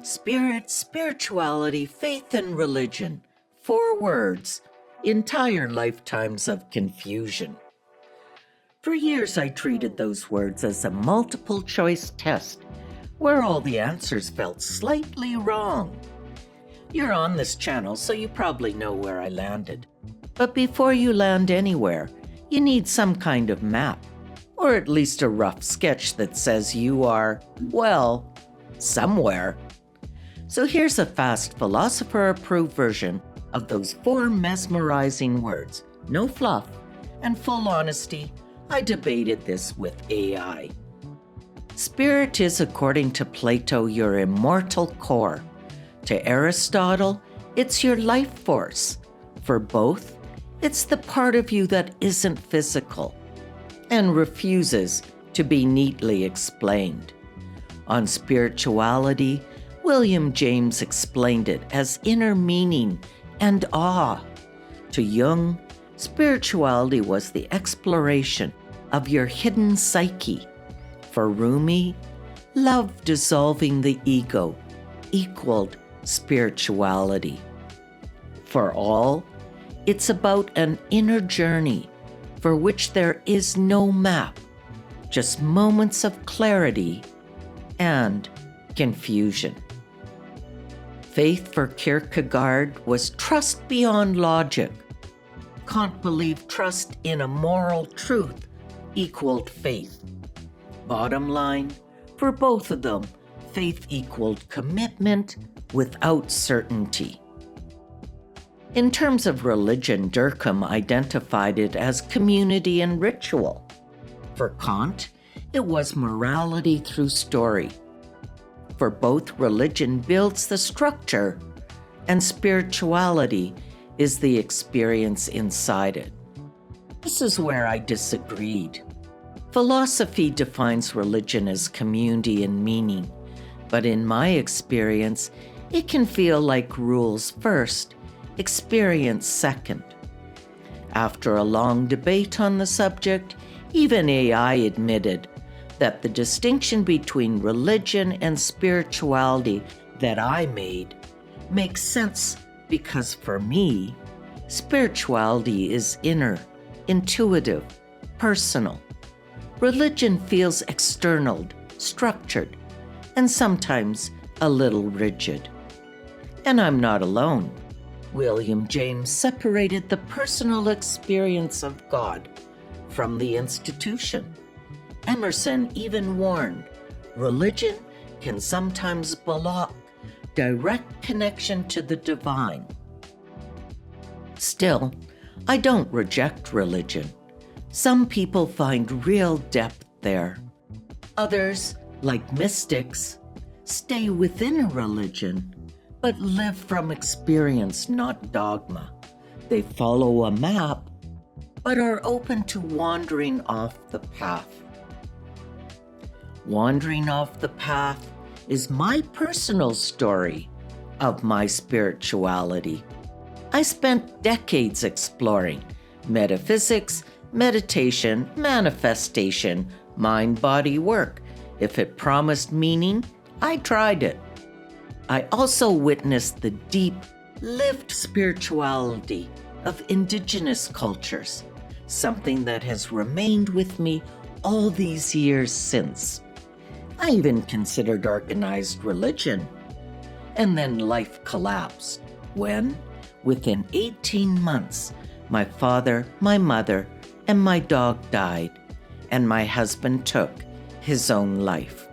Spirit, spirituality, faith, and religion. 4 words, entire lifetimes of confusion. For years, I treated those words as a multiple choice test where all the answers felt slightly wrong. You're on this channel, so you probably know where I landed. But before you land anywhere, you need some kind of map, or at least a rough sketch that says you are, well, somewhere. So here's a fast philosopher-approved version of those 4 mesmerizing words. No fluff and full honesty, I debated this with AI. Spirit is, according to Plato, your immortal core. To Aristotle, it's your life force. For both, it's the part of you that isn't physical and refuses to be neatly explained. On spirituality, William James explained it as inner meaning and awe. To Jung, spirituality was the exploration of your hidden psyche. For Rumi, love dissolving the ego equaled spirituality. For all, it's about an inner journey for which there is no map, just moments of clarity and confusion. Faith for Kierkegaard was trust beyond logic. Kant believed trust in a moral truth equaled faith. Bottom line, for both of them, faith equaled commitment without certainty. In terms of religion, Durkheim identified it as community and ritual. For Kant, it was morality through story. For both, religion builds the structure, and spirituality is the experience inside it. This is where I disagreed. Philosophy defines religion as community and meaning, but in my experience, it can feel like rules first, experience second. After a long debate on the subject, even AI admitted that the distinction between religion and spirituality that I made makes sense because for me, spirituality is inner, intuitive, personal. Religion feels external, structured, and sometimes a little rigid. And I'm not alone. William James separated the personal experience of God from the institution. Emerson even warned, religion can sometimes block direct connection to the divine. Still, I don't reject religion. Some people find real depth there. Others, like mystics, stay within a religion, but live from experience, not dogma. They follow a map, but are open to wandering off the path. Wandering off the path is my personal story of my spirituality. I spent decades exploring metaphysics, meditation, manifestation, mind-body work. If it promised meaning, I tried it. I also witnessed the deep, lived spirituality of indigenous cultures, something that has remained with me all these years since. I even considered organized religion. And then life collapsed when, within 18 months, my father, my mother, and my dog died, and my husband took his own life.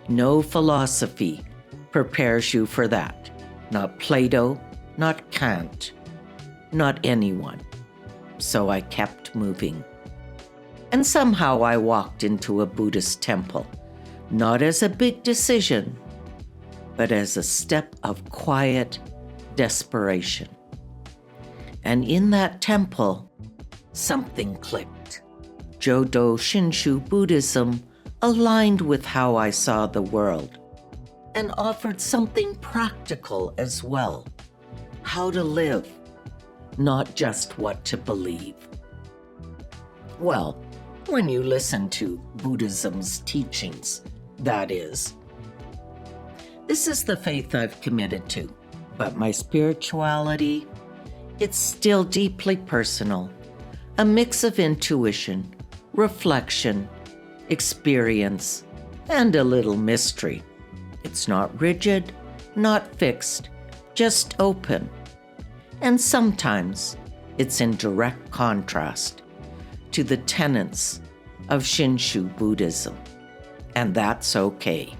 No philosophy prepares you for that. Not Plato, not Kant, not anyone. So I kept moving. And somehow I walked into a Buddhist temple, not as a big decision, but as a step of quiet desperation. And in that temple, something clicked. Jodo Shinshu Buddhism aligned with how I saw the world and offered something practical as well. How to live, not just what to believe. Well, when you listen to Buddhism's teachings, that is. This is the faith I've committed to. But my spirituality, it's still deeply personal, a mix of intuition, reflection, experience, and a little mystery. It's not rigid, not fixed, just open. And sometimes it's in direct contrast to the tenets of Shinshu Buddhism. And that's okay.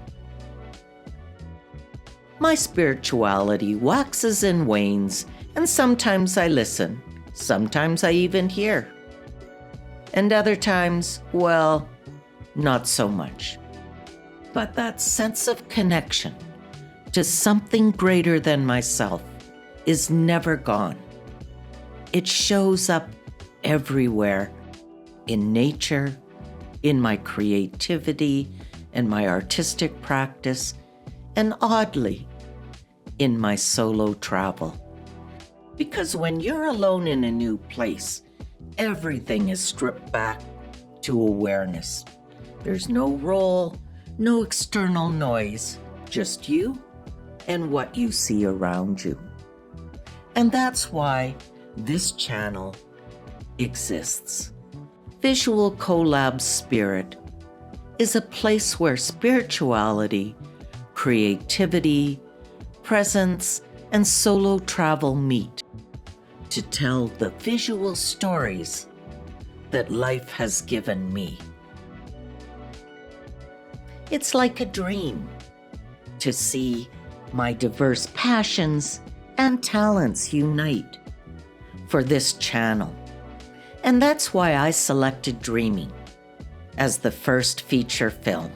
My spirituality waxes and wanes, and sometimes I listen, sometimes I even hear. And other times, well, not so much. But that sense of connection to something greater than myself is never gone. It shows up everywhere, in nature, in my creativity and my artistic practice, and oddly, in my solo travel. Because when you're alone in a new place, everything is stripped back to awareness. There's no role, no external noise, just you and what you see around you. And that's why this channel exists. Visual Collab Spirit is a place where spirituality, creativity, presence, and solo travel meet to tell the visual stories that life has given me. It's like a dream to see my diverse passions and talents unite for this channel. And that's why I selected Dreaming as the first feature film.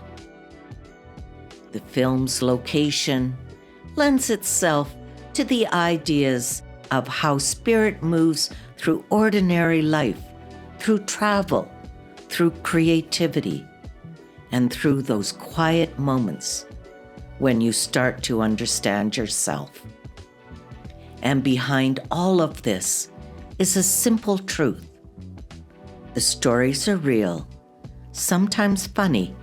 The film's location lends itself to the ideas of how spirit moves through ordinary life, through travel, through creativity, and through those quiet moments when you start to understand yourself. And behind all of this is a simple truth. The stories are real, sometimes funny,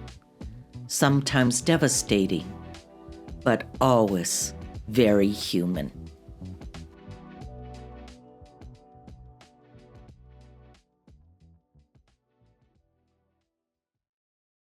sometimes devastating, but always very human.